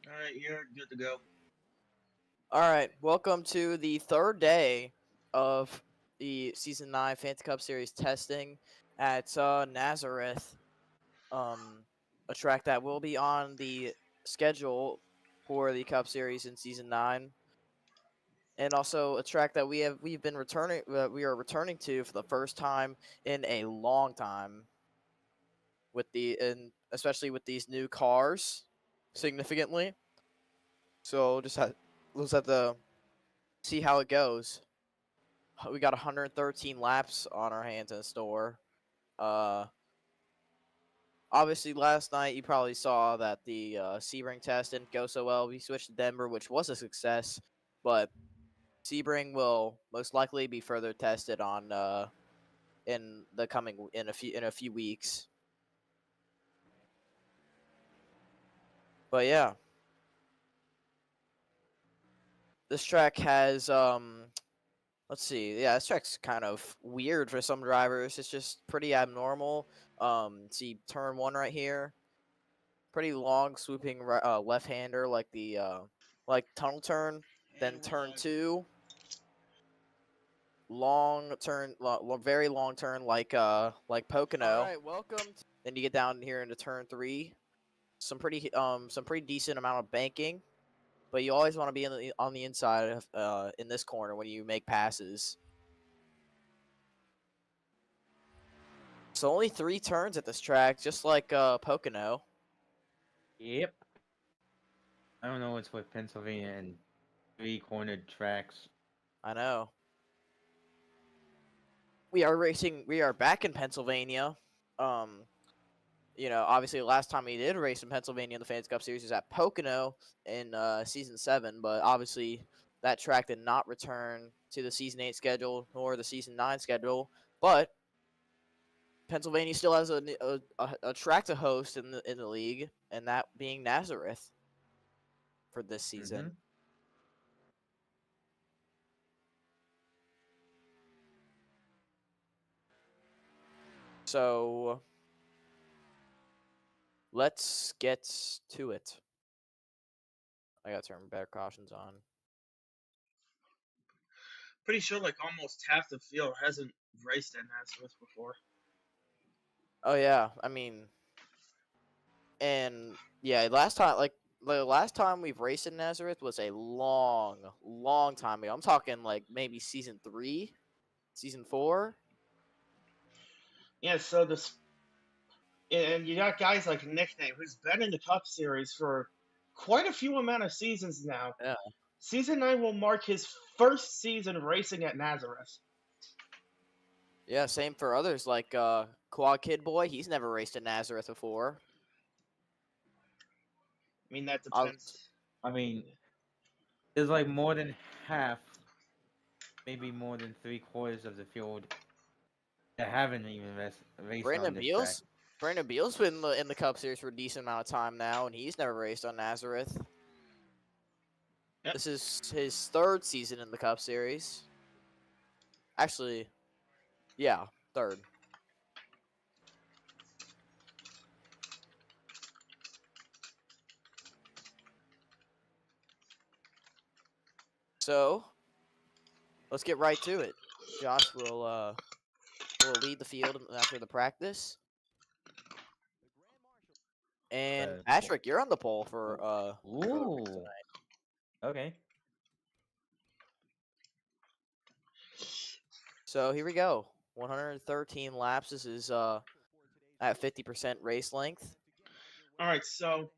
All right, you're good to go. All right, welcome to the third day of the Season 9 Fantasy Cup Series testing at Nazareth, a track that will be on the schedule for the Cup Series in Season 9, and also a track that we've been returning we are returning to for the first time in a long time and especially with these new cars significantly. So we'll just have to see how it goes. We got 113 laps on our hands in store. Uh, Obviously, last night you probably saw that the Sebring test didn't go so well. We switched to Denver, which was a success, but Sebring will most likely be further tested on in a few weeks. But yeah, this track has let's see. Yeah, this track's kind of weird for some drivers. It's just pretty abnormal. See turn one right here. Pretty long swooping left-hander like the like tunnel turn, then turn two, very long turn like Pocono. All right, welcome. Then you get down here into turn three, some pretty decent amount of banking, but you always want to be on the inside of, in this corner when you make passes. So only 3 turns at this track, just like Pocono. Yep. I don't know what's with Pennsylvania and three-cornered tracks. I know. We are back in Pennsylvania. Um, obviously the last time we did race in Pennsylvania in the Fantasy Cup Series was at Pocono in Season 7, but obviously that track did not return to the Season 8 schedule nor the Season 9 schedule, but Pennsylvania still has a track to host in the league, and that being Nazareth for this Mm-hmm. season. So let's get to it. I got to turn better cautions on. Pretty sure like almost half the field hasn't raced at Nazareth before. Oh yeah, I mean, and yeah, last time the last time we've raced in Nazareth was a long, long time ago. I'm talking like maybe season 3, season 4. Yeah, so this and you got guys like Nickname who's been in the Cup Series for quite a few amount of seasons now. Yeah, Season 9 will mark his first season racing at Nazareth. yeah. Same for others like Quad Kid Boy. He's never raced in Nazareth before. I mean that I, depends. I mean, there's like more than half, maybe more than three-quarters of the field that haven't even raced on Brandon this track. Beals. Brandon Beals been in the Cup Series for a decent amount of time now, and he's never raced on Nazareth. Yep. This is his third season in the Cup Series. Actually, yeah, third. So let's get right to it. Josh will lead the field after the practice, and For Patrick, you're on the pole for the race Ooh. tonight. Okay. So here we go. 113 laps. This is at 50% race length. All right, so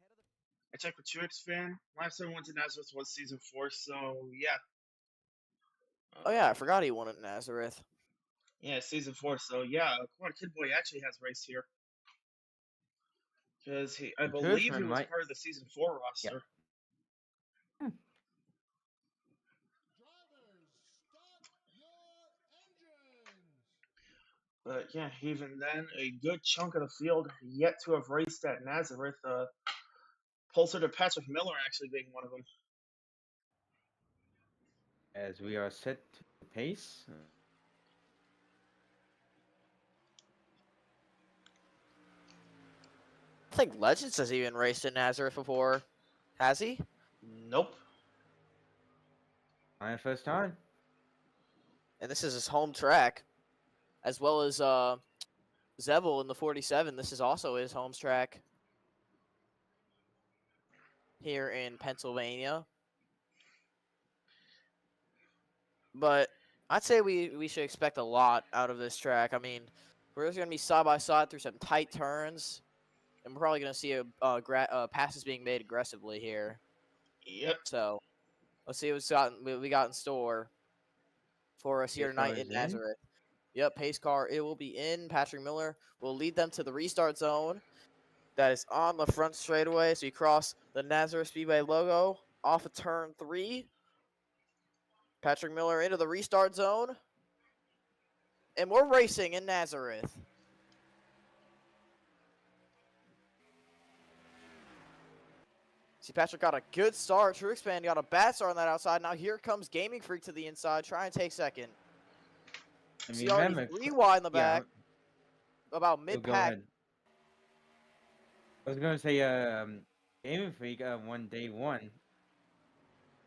I checked with Trix fan. Last time I went to Nazareth was season 4, so yeah. Oh yeah, I forgot he won at Nazareth. Yeah, season 4. So yeah, Quad Kid Boy actually has raced here because I believe he Kurtzman was might. part of the season 4 Yeah. roster. Hmm. But yeah, even then, a good chunk of the field yet to have raced at Nazareth. Closer to Patrick Miller actually being one of them. As we are set to the pace. I think Legends has even raced at Nazareth before. Has he? Nope. My first time. And this is his home track, as well as Zevel in the 47. This is also his home track here in Pennsylvania. But I'd say we should expect a lot out of this track. I mean, we're just going to be side by side through some tight turns, and we're probably going to see passes being made aggressively here. Yep. So let's see what we got in store for us here tonight in Nazareth. Yep, pace car, it will be in. Patrick Miller will lead them to the restart zone. That is on the front straightaway. So you cross the Nazareth Speedway logo off of turn 3. Patrick Miller into the restart zone. And we're racing in Nazareth. See, Patrick got a good start. TrueXpand got a bad start on that outside. Now here comes Gaming Freak to the inside. Try and take second. And See, already remember, 3 wide in the yeah, back. About go mid-pack. ahead. I was gonna say, Gaming Freak won day 1.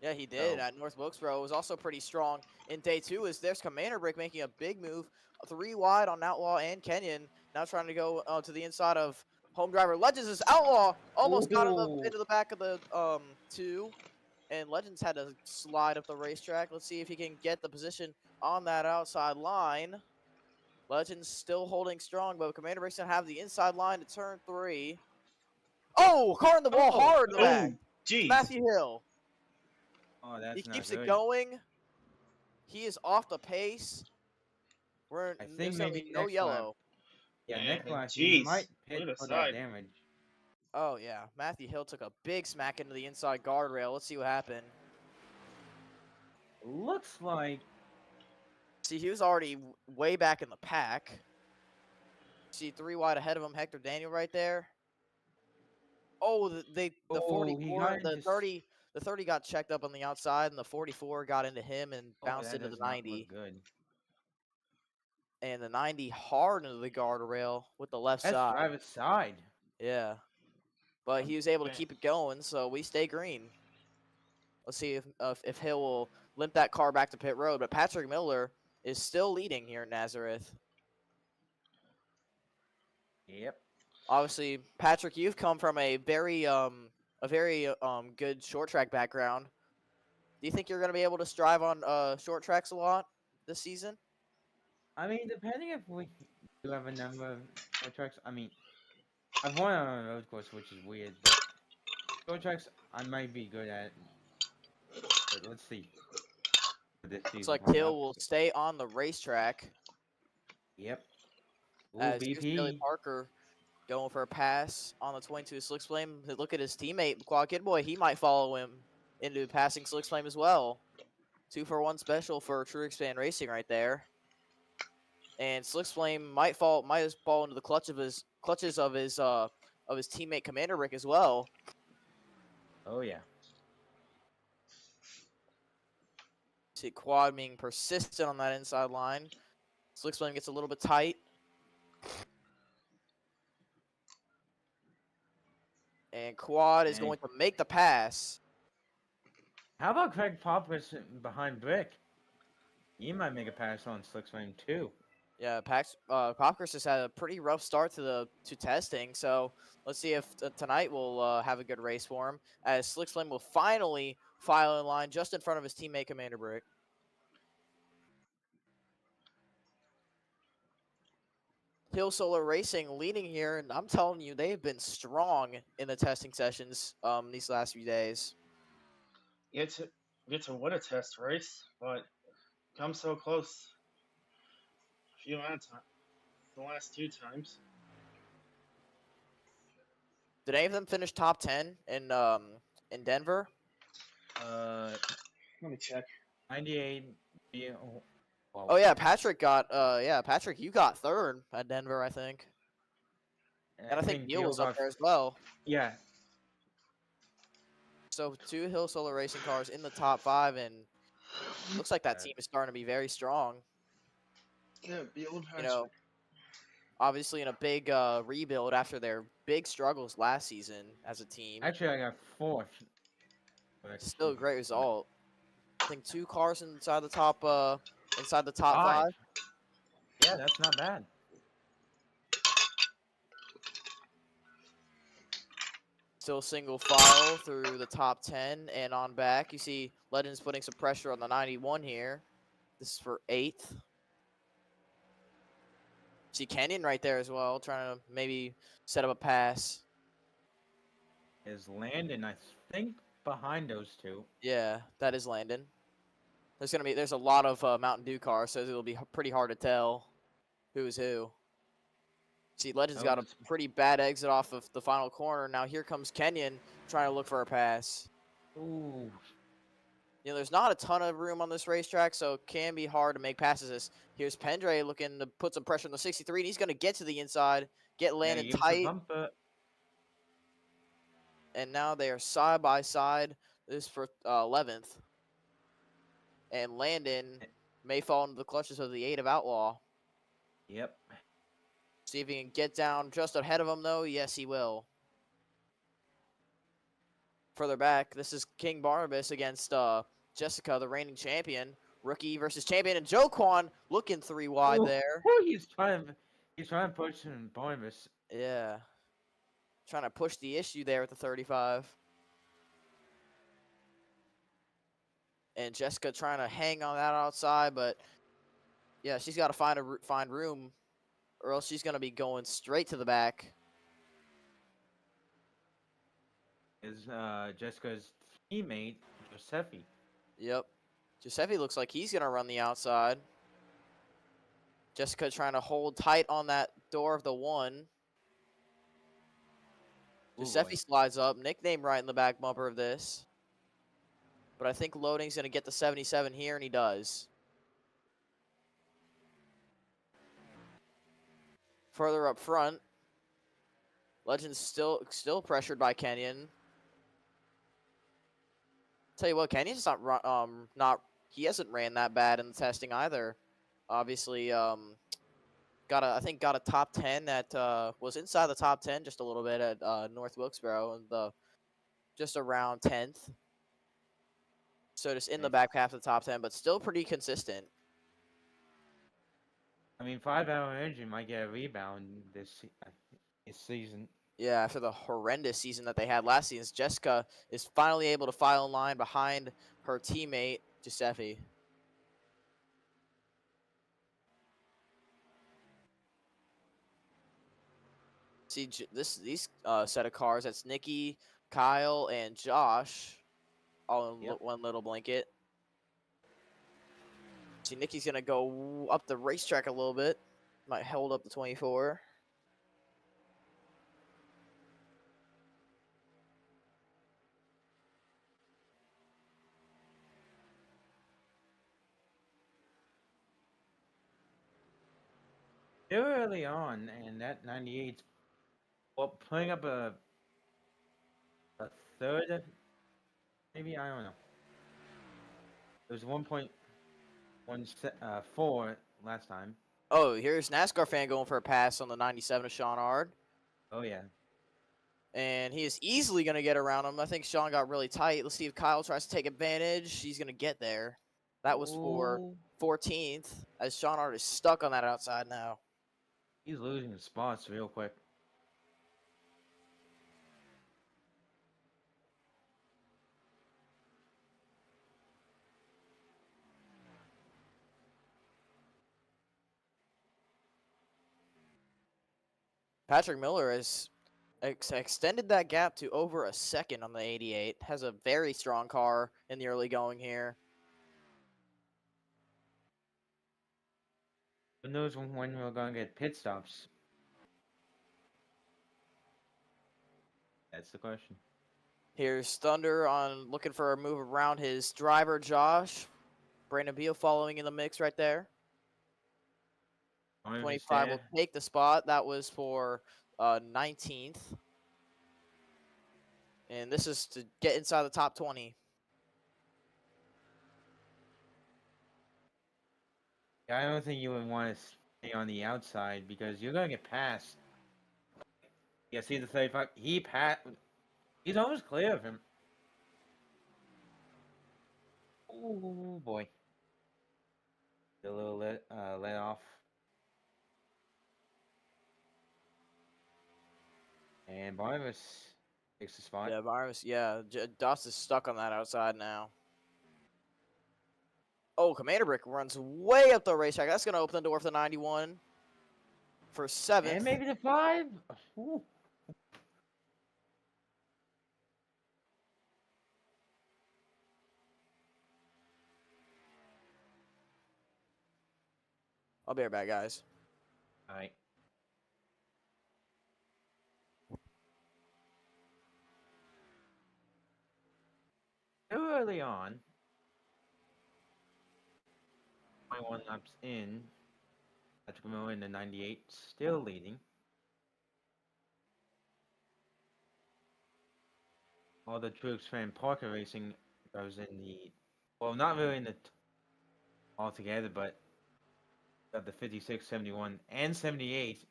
Yeah, he did So- at North Wilkesboro. It was also pretty strong in day 2 as there's Commander Brick making a big move. 3 wide on Outlaw and Kenyon. Now trying to go to the inside of home driver. Legends is Outlaw. Almost got Ooh. into the back of the 2. And Legends had to slide up the racetrack. Let's see if he can get the position on that outside line. Legends still holding strong, but Commander Brick's going to have the inside line to turn 3. Oh, car in the wall hard in the back. Oh, jeez. Matthew Hill. Oh, that's He not keeps good. it going. He is off the pace. I There's think going to maybe be no next yellow. lap. Yeah, And next lap he jeez, might look pit at the for side. that damage. Oh, yeah. Matthew Hill took a big smack into the inside guardrail. Let's see what happened. Looks like See, he was already way back in the pack. See, 3 wide ahead of him, Hector Daniel right there. Oh, the Oh, he 44, got the into 30, the 30 got checked up on the outside, and the 44 got into him and oh, bounced that into the does not 90. look good. And the 90 hard into the guardrail with the left That's side. driver's side. Yeah. But he was able to Okay. keep it going, so we stay green. Let's see if Hill will limp that car back to pit road. But Patrick Miller is still leading here in Nazareth. Yep. Obviously, Patrick, you've come from a very good short track background. Do you think you're going to be able to strive on short tracks a lot this season? I mean, depending if we do have a number of short tracks. I mean, I've won on a road course, which is weird. But short tracks, I might be good at. But let's see. This Looks season like coming Hill up. will stay on the racetrack Yep. Ooh, as here's Billy BP. Parker going for a pass on the 22 Slick Flame. Look at his teammate, Quad Kid Boy. He might follow him into passing Slick Flame as well. 2-for-1 special for TrueXpand Racing right there. And Slick Flame might just fall into the clutches of his teammate Commander Rick as well. Oh yeah. See Quad being persistent on that inside line. Slick Flame gets a little bit tight. And Quad is Dang. going to make the pass. How about Craig Popkins behind Brick? He might make a pass on Slick Flame too. Yeah, Popkins just had a pretty rough start to testing, so let's see if tonight will have a good race for him. As Slick Flame will finally file in line just in front of his teammate Commander Brick. Hill Solar Racing leading here, and I'm telling you, they've been strong in the testing sessions these last few days. Get to win a test race, but come so close. A few at a time. The last 2 times. Did any of them finish top 10 in Denver? Let me check. 98. Yeah. Oh yeah, Patrick, you got 3rd at Denver, I think. And I think Neil was up there as well. Yeah. So 2 Hill Solar Racing cars in the top 5, and looks like that team is starting to be very strong. Yeah, Beal and Patrick. You know, obviously in a big rebuild after their big struggles last season as a team. Actually, I got 4th Still a great result. I think 2 cars inside the top Five. 5. Yeah, that's not bad. Still single file through the top 10 and on back. You see Legends putting some pressure on the 91 here. This is for 8th. See Kenyon right there as well, trying to maybe set up a pass. Is Landon, I think, behind those two. Yeah, that is Landon. There's a lot of Mountain Dew cars, so it'll be pretty hard to tell who's who. See, Legends got a pretty bad exit off of the final corner. Now here comes Kenyon trying to look for a pass. Ooh. You know, there's not a ton of room on this racetrack, so it can be hard to make passes. Here's Pendre looking to put some pressure on the 63, and he's going to get to the inside, get Landon tight. And now they are side by side. This is for 11th. And Landon may fall into the clutches of the 8 of Outlaw. Yep. See if he can get down just ahead of him, though. Yes, he will. Further back, this is King Barnabas against Jessica, the reigning champion. Rookie versus champion, and Joe Kwan looking 3 wide there. He's trying to push him, Barnabas. Yeah. Trying to push the issue there with the 35. And Jessica trying to hang on that outside, but yeah, she's got to find room, or else she's going to be going straight to the back. Is Jessica's teammate, Giuseppe. Yep. Giuseppe looks like he's going to run the outside. Jessica trying to hold tight on that door of the 1. Giuseppe slides up, nickname right in the back bumper of this. But I think Loading's going to get the 77 here, and he does. Further up front, Legend's still pressured by Kenyon. Tell you what, Kenyon's he hasn't ran that bad in the testing either. Obviously, I think got a top 10 that was inside the top 10 just a little bit at North Wilkesboro, and just around 10th. So just in the back half of the top 10, but still pretty consistent. I mean, 5-hour Energy might get a rebound this season. Yeah, after the horrendous season that they had last season, Jessica is finally able to file in line behind her teammate, Giuseppe. See, these set of cars, that's Nikki, Kyle, and Josh, all in one little blanket. See, Nikki's going to go up the racetrack a little bit. Might hold up the 24. They're early on, and that 98's putting up a third, maybe, I don't know. It was 1.14 last time. Oh, here's NASCAR fan going for a pass on the 97 of Sean Ard. Oh, yeah. And he is easily going to get around him. I think Sean got really tight. Let's see if Kyle tries to take advantage. He's going to get there. That was for 14th, as Sean Ard is stuck on that outside now. He's losing his spots real quick. Patrick Miller has extended that gap to over a second on the 88. Has a very strong car in the early going here. Who knows when we're going to get pit stops? That's the question. Here's Thunder on looking for a move around his driver, Josh. Brandon Beal following in the mix right there. 25 will take the spot. That was for 19th. And this is to get inside the top 20. I don't think you would want to stay on the outside because you're going to get passed. Yeah, see the 35? He's almost clear of him. Oh boy. A little let off. And Barnabas takes the spot. Yeah, Virus. Yeah, Dust is stuck on that outside now. Oh, Commander Brick runs way up the racetrack. That's going to open the door for the 91 for 7th. And maybe the 5. Ooh. I'll be right back, guys. All right. Too early on. 21 laps in. Patrick Miller in the 98, still leading. All the Truex fan Parker Racing goes in the, well, not really in the altogether, but got the 56, 71, and 78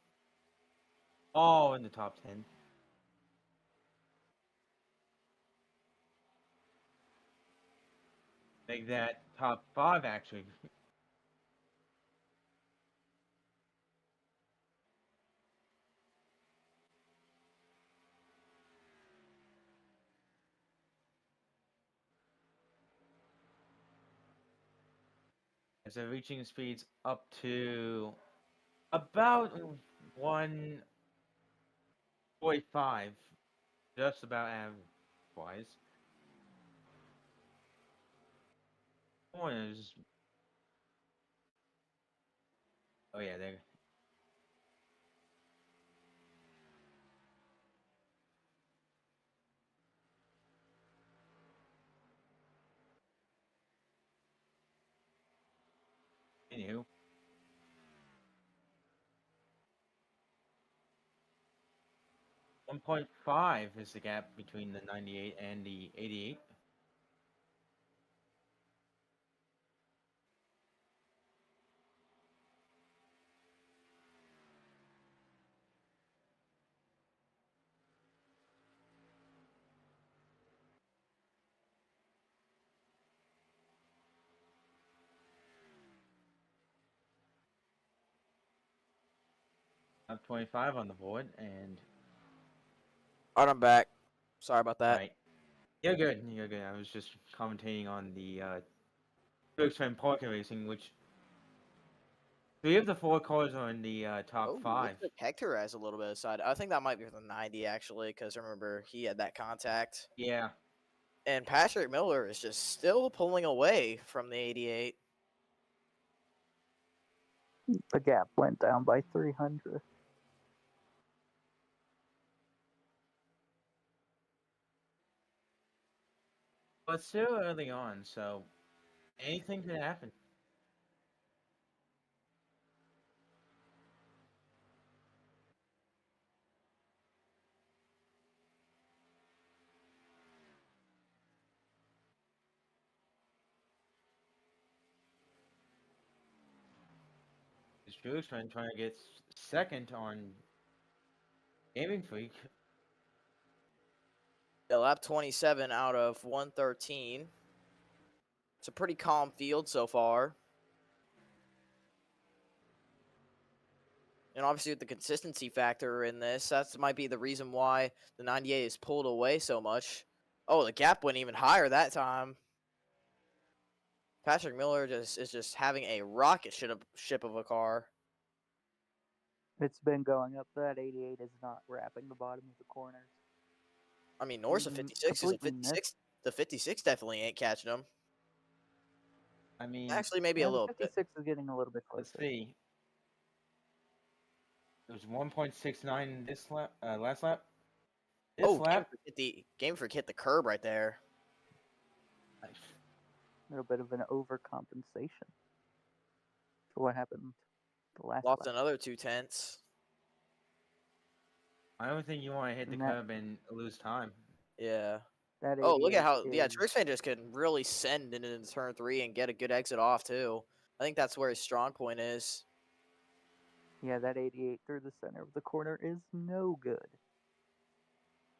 all in the top 10. Make that top 5 actually. As they're reaching speeds up to about 145, just about average wise. Corners. Oh yeah, there. Anywho. 1.5 is the gap between the 98 and the 88. Up 25 on the board, and All right, I'm back. Sorry about that. right. You're good. You're good. I was just commentating on the Truex fan Parker Racing, which 3 of the 4 cars are in the top Oh, 5. looks like Hector has a little bit of side. I think that might be for the 90 actually, because remember he had that contact. Yeah. And Patrick Miller is just still pulling away from the 88. The gap went down by 300. But still early on, so anything could happen. Truex trying to get second on Gaming Freak. Yeah, lap 27 out of 113. It's a pretty calm field so far. And obviously with the consistency factor in this, that might be the reason why the 98 is pulled away so much. Oh, the gap went even higher that time. Patrick Miller is just having a rocket ship of a car. It's been going up. That 88 is not wrapping the bottom of the corners. I mean, Norris of 56 is a 56. The 56 definitely ain't catching him. I mean, Actually, maybe Yeah, a little the bit. 56 is getting a little bit let's closer. see. It was 1.69 this lap, last lap. This lap, Game Freak hit the curb right there. A little bit of an overcompensation for what happened the last Lost lap. another 2/10. I don't think you want to hit the And that- curb and lose time. Yeah. That Oh, look at 88 how is, Truex fan just can really send into turn 3 and get a good exit off too. I think that's where his strong point is. yeah, that 88 through the center of the corner is no good.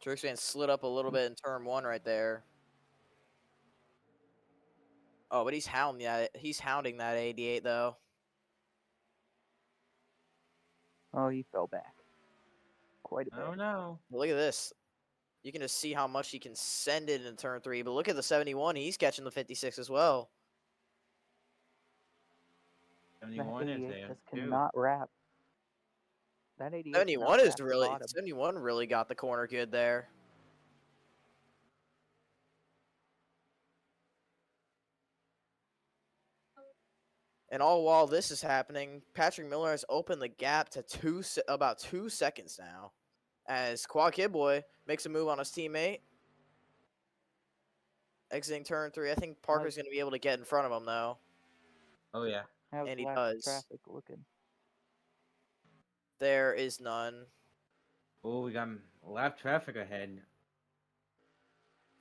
Truex fan slid up a little bit in turn 1 right there. Oh, but he's hounding that 88 though. Oh, he fell back quite a bit. Oh no. Look at this. You can just see how much he can send it in turn 3. But look at the 71. He's catching the 56 as well. That 71 is 88 there. just too. cannot wrap. That 88 71 cannot is wrap the really bottom. 71 really got the corner good there. And all while this is happening, Patrick Miller has opened the gap to about 2 seconds now. As Quad Kid Boy makes a move on his teammate. Exiting turn 3. I think Parker's going to be able to get in front of him, though. Oh yeah. How's And he lap does. traffic looking? There is none. Oh, we got lap traffic ahead.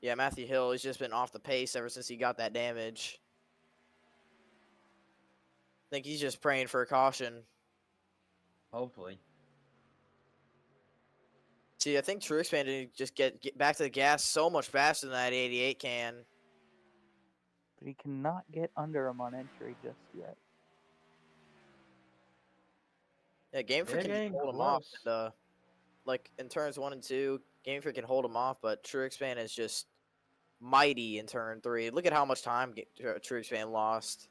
Yeah, Matthew Hill has just been off the pace ever since he got that damage. I think he's just praying for a caution. Hopefully. See, I think True Expand just get back to the gas so much faster than that 88 can. But he cannot get under him on entry just yet. Yeah, Game Freak They're can getting hold him off. close. And, like in turns 1 and 2, Game Freak can hold him off, but True Expand is just mighty in turn 3. Look at how much time True Expand lost.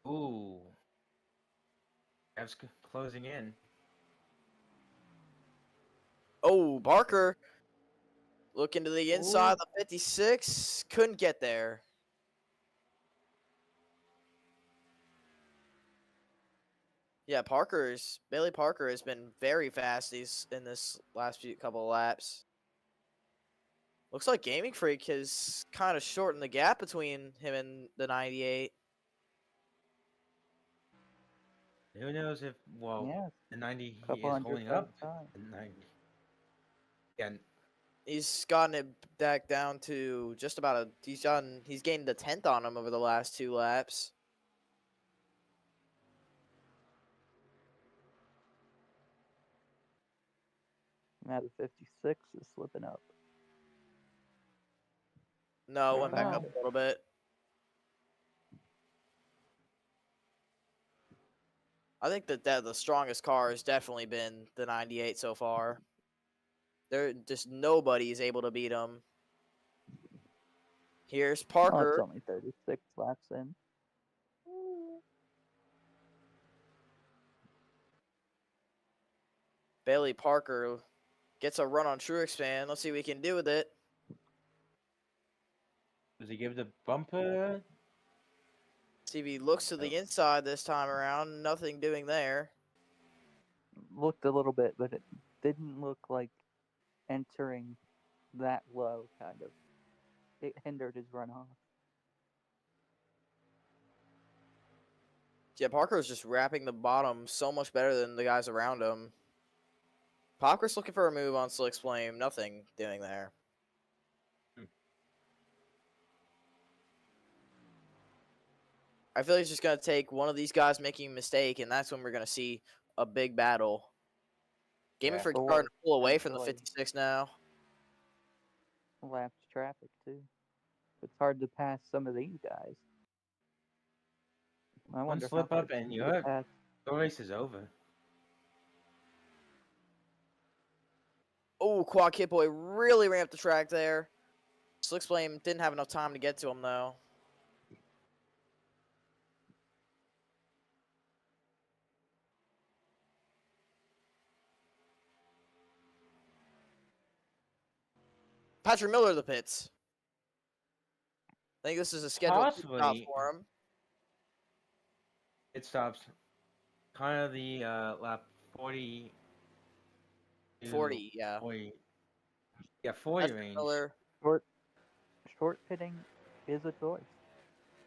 Ooh. That's closing in. Oh, Barker looking to the inside Ooh. of the 56. Couldn't get there. Yeah, Bailey Parker has been very fast in this last couple of laps. Looks like Gaming Freak has kind of shortened the gap between him and the 98. Who knows if Yeah, the 90 couple is hundred holding at up. a time. The 90. Yeah. He's gotten it back down to just about he's gained a 10th on him over the last 2 laps. Now the 56 is slipping up. No, it Oh, went back no. up a little bit. I think that the strongest car has definitely been the 98 so far. Nobody is able to beat him. Here's Oh, it's Parker. only 36 laps in. Bailey Parker gets a run on True Expand. Let's see what he can do with it. Does he give the bumper? See if he looks to the inside this time around. Nothing doing there. Looked a little bit, but it didn't look like entering that low, kind of. It hindered his runoff. Yeah, Parker's just wrapping the bottom so much better than the guys around him. Parker's looking for a move on Slick's Flame. Nothing doing there. I feel like it's just going to take one of these guys making a mistake, and that's when we're going to see a big battle. Gaming Freak Or starting to pull away from the potentially 56 now. Laps traffic, too. It's hard to pass some of these guys. I One wonder slip how up much and you your get past. race is over. Oh, Quad Kid Boy really ramped the track there. Slick's Flame didn't have enough time to get to him, though. Patrick Miller to the pits. I think this is a scheduled pit stop Possibly. for him. It stops kind of the lap 40. 40, yeah. 40. Yeah, 40 Patrick range. Miller. Short pitting is a choice.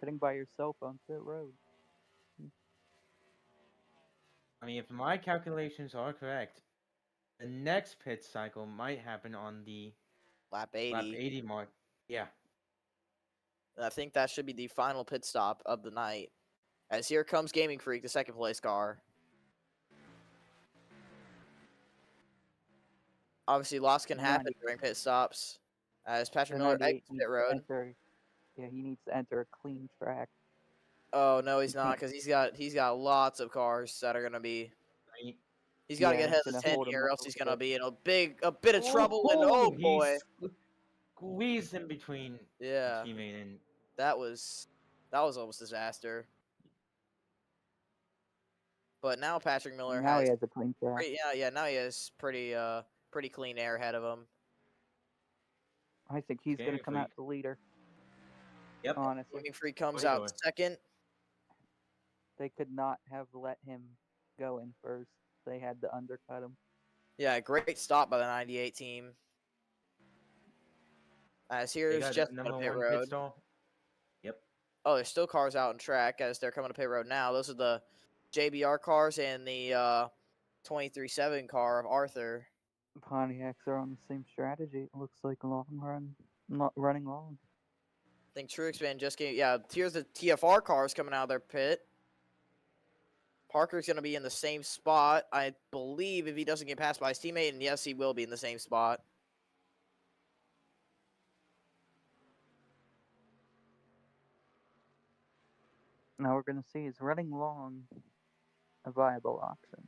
Pitting by yourself on pit road. I mean, if my calculations are correct, the next pit cycle might happen on the Lap 80. lap 80 mark. Yeah. And I think that should be the final pit stop of the night. As here comes Gaming Freak, the second place car. Obviously, loss can The happen 90 during pit stops. As Patrick the Miller 98 exits needs pit to road. enter. Yeah, he needs to enter a clean track. Oh no, he's He not, can't- because he's got lots of cars that are gonna be. Right. He's got to Yeah, get ahead it's of the gonna 10 hold him here, up else a he's little gonna bit. be in a bit of trouble. And oh He boy, squeezed in between yeah, teammate and that was almost disaster. But now Patrick Miller Now he has has a clean track. yeah, now he has pretty clean air ahead of him. I think he's gonna Gaming come Freak. out the leader. Yep. Honestly, Gaming Freak comes For out sure. second. they could not have let him go in first. They had to undercut him. Yeah, great stop by the 98 team. As They here's got just number on pit 1 road. pit stall. Yep. Oh, there's still cars out on track as they're coming to pit road now. Those are the JBR cars and the 23-7 car of Arthur. Pontiacs are on the same strategy. It looks like long run, not running long. I think Truexman just came. Yeah, here's the TFR cars coming out of their pit. Parker's going to be in the same spot, I believe, if he doesn't get passed by his teammate, and yes, he will be in the same spot. Now we're gonna see, is running long a viable option?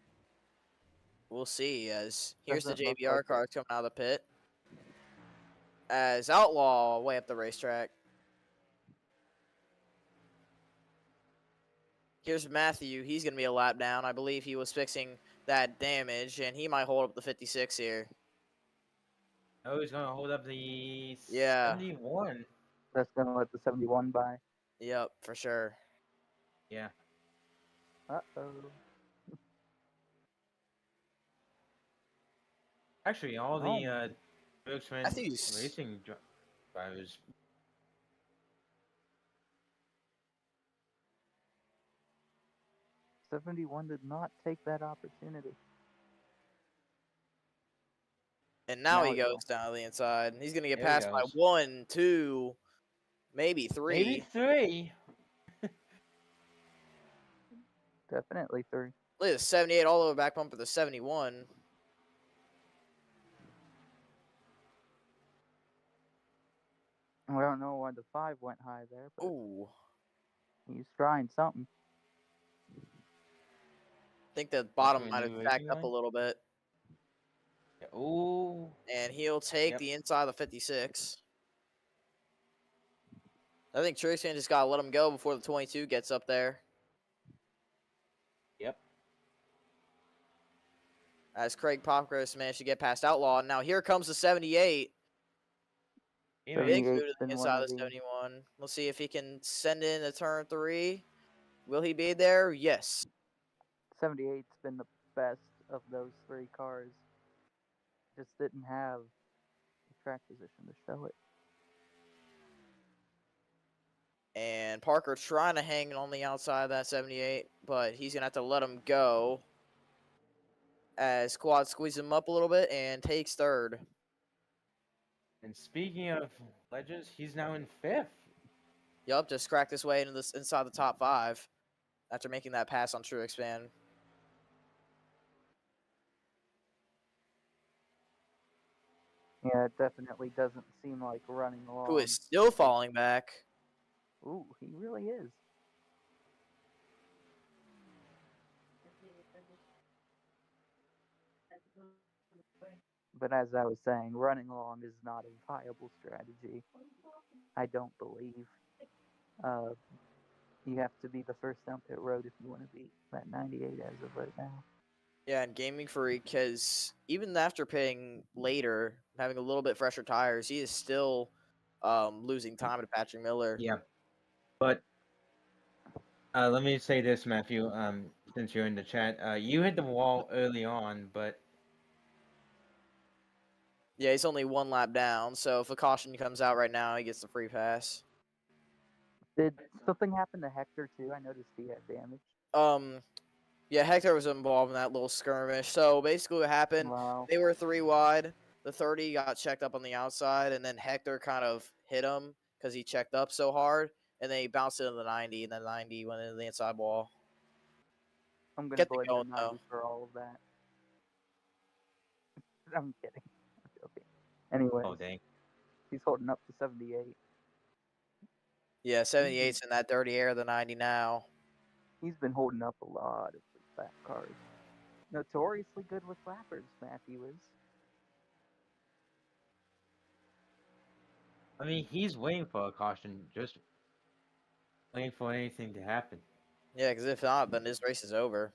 We'll see. As here's the Doesn't look JBR like it. cars coming out of the pit. As Outlaw way up the racetrack. Here's Matthew. He's going to be a lap down. I believe he was fixing that damage, and he might hold up the 56 here. Oh, he's gonna hold up the Yeah. 71. That's gonna let the 71 by. Yep, for sure. Yeah. Uh-oh. Actually, all the Spokesman Matthews. racing drivers. 71 did not take that opportunity. And now he he goes will. down the inside. He's going to get There he passed by goes. 1, 2, maybe 3. Maybe 3. Definitely 3. Look at the 78 all over back bumper, the 71. I don't know why the 5 went high there, but Ooh. he's trying something. I think the bottom Actually, might new have backed racing up a line? little bit. Yeah. Ooh. And he'll take Yep. the inside of the 56. I think Truexman just got to let him go before the 22 gets up there. Yep. As Craig Popkris managed to get past Outlaw. Now here comes the 78. Big 78's move to the been one inside of of the the 71. We'll see if he can send in a turn 3. Will he be there? Yes. 78's been the best of those 3 cars. Just didn't have the track position to show it. And Parker trying to hang on the outside of that 78, but he's going to have to let him go. As Quad squeezes him up a little bit and takes third. And speaking of legends, he's now in 5th. Yup, just cracked his way into this inside the top 5 after making that pass on Truexman. Yeah, it definitely doesn't seem like running along. Who is still falling back. Ooh, he really is. But as I was saying, running along is not a viable strategy. I don't believe. You have to be the first down pit road if you want to beat that 98 as of right now. Yeah, and Gaming Freak has, even after pitting later, having a little bit fresher tires, he is still losing time to Patrick Miller. Yeah. But let me say this, Matthew, since you're in the chat. You hit the wall early on, but Yeah, he's only 1 lap down, so if a caution comes out right now, he gets the free pass. Did something happen to Hector too? I noticed he had damage. Yeah, Hector was involved in that little skirmish. So basically what happened, Wow. they were 3 wide. The 30 got checked up on the outside, and then Hector kind of hit him because he checked up so hard. and then he bounced it into the 90, and then 90 went into the inside wall. I'm gonna Get the blame goal, the though. 90 for all of that. I'm kidding. I'm joking. Anyways, Oh dang. he's holding up to 78. Yeah, 78's in that dirty air of the 90 now. He's been holding up a lot of the fast cars. Notoriously good with lappers, Matthew is. I mean, he's waiting for a caution, just waiting for anything to happen. Yeah, because if not, then his race is over.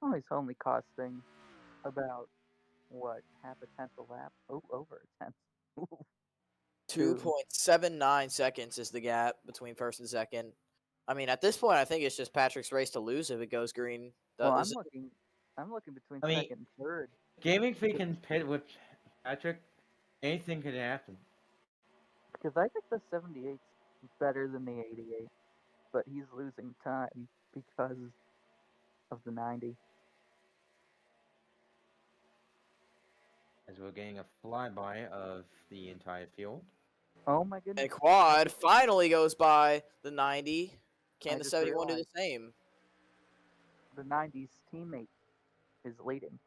Oh, he's only costing about, what, half a tenth a lap? Oh, over a tenth. 2.79 seconds is the gap between first and second. I mean, at this point, I think it's just Patrick's race to lose if it goes green. Well, Is I'm looking between I mean- second and third. Gaming Freak can pit with Patrick, anything could happen. Because I think the 78's better than the 88. But he's losing time because of the 90. As we're getting a flyby of the entire field. Oh my goodness. and quad finally goes by the 90. Can I the just 71 do the realized. same? The 90's teammate is leading.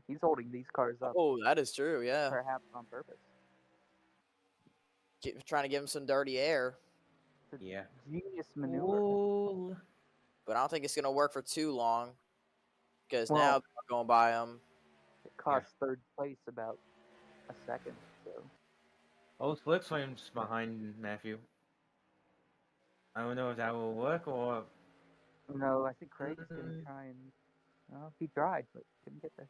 He's holding these cars up, Oh, that is true. Yeah, perhaps on purpose. trying to give him some dirty air, It's a Yeah. genius maneuver. Ooh. but I don't think it's gonna work for too long because Well- now they're going by him. It costs third place about a second. So Oh, Split Flame's behind Matthew. I don't know if that will work or. no, I think Craig's gonna Mm. try and. Well, he tried, but couldn't get there.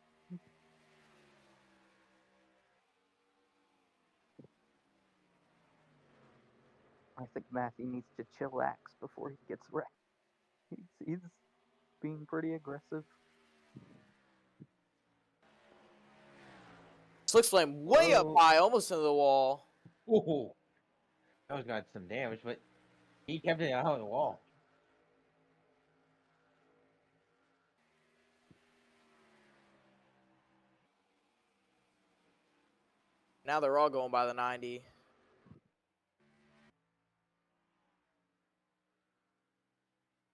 I think Matthew needs to chillax before he gets wrecked. He's being pretty aggressive. Slick Flame way up Whoa. high, almost into the wall. Ooh. That was got some damage, but he kept it out of the wall. Now they're all going by the 90.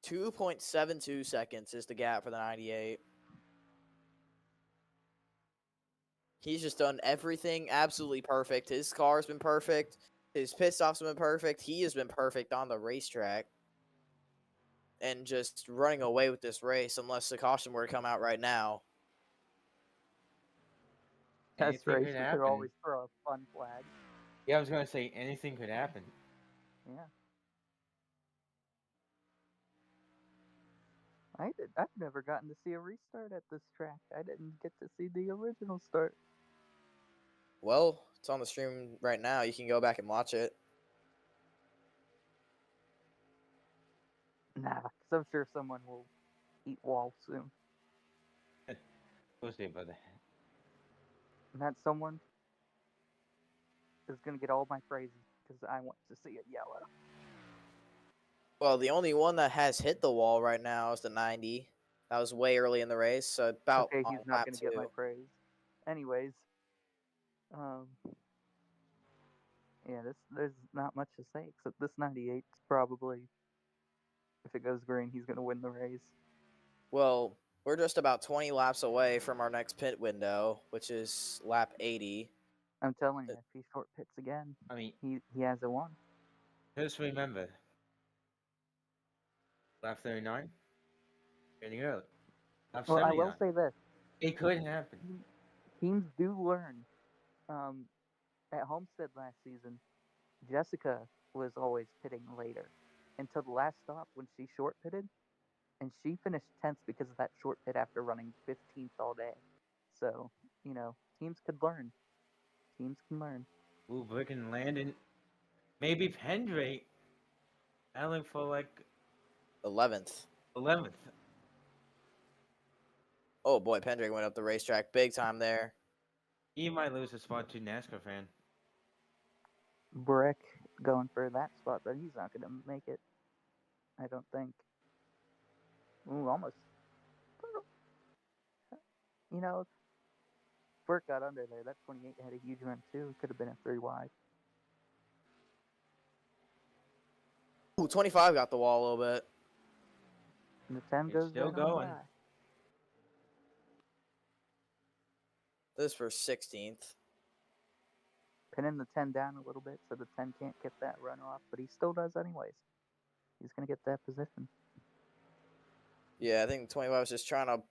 .72 seconds is the gap for the 98. He's just done everything absolutely perfect. His car's been perfect. His pit stops have been perfect. He has been perfect on the racetrack. And just running away with this race unless the caution were to come out right now. Test Anything race, could you could happen. always throw a fun flag. Yeah, I was gonna say anything could happen. Yeah. I've never gotten to see a restart at this track. I didn't get to see the original start. Well, it's on the stream right now. You can go back and watch it. Nah, because I'm sure someone will eat wall soon. We'll see about that. And that someone is going to get all my praises because I want to see it yellow. Well, the only one that has hit the wall right now is the 90. That was way early in the race, so about Okay, on he's not lap going to get my 2. praise. Anyways, yeah, there's not much to say except this 98 probably, if it goes green, he's going to win the race. Well, we're just about 20 laps away from our next pit window, which is lap 80. I'm telling you, if he short pits again, I mean, he has a one. just remember. Lap 39? Getting early. Lap Well, I 79. will say this. It could happen. Teams do learn. At Homestead last season, Jessica was always pitting later until the last stop when she short pitted, and she finished 10th because of that short pit after running 15th all day. So, teams could learn. Teams can learn. Ooh, Brick and Landon. Maybe Pendrake. Battling for like 11th. 11th. Oh boy, Pendrake went up the racetrack big time there. He might lose his spot to NASCAR fan. Brick going for that spot, but he's not going to make it. I don't think. Ooh, almost. You know, Burt got under there. That 28 had a huge run too. Could have been a 3 wide. Ooh, 25 got the wall a little bit. And the 10 It's goes still right on going. by. This for 16th. Pinning the 10 down a little bit so the 10 can't get that run off, but he still does anyways. He's going to get that position. Yeah, I think 25 was just trying to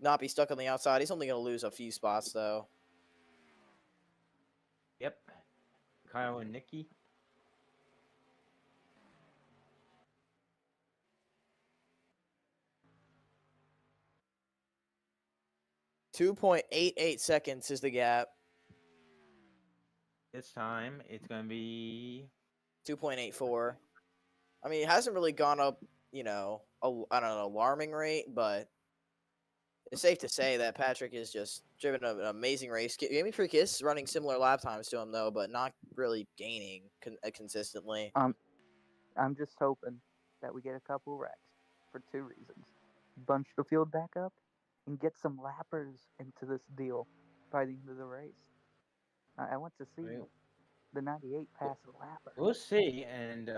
not be stuck on the outside. He's only going to lose a few spots, though. Yep. Kyle and Nikki. .88 seconds is the gap. This time, it's going to be 2.84. I mean, it hasn't really gone up, you know, at an alarming rate, but it's safe to say that Patrick has just driven an amazing race. Jamie Freak is running similar lap times to him, though, but not really gaining consistently. I'm just hoping that we get a couple wrecks for 2 reasons. Bunch the field back up and get some lappers into this deal by the end of the race. I want to see the 98 pass a lapper. We'll see, and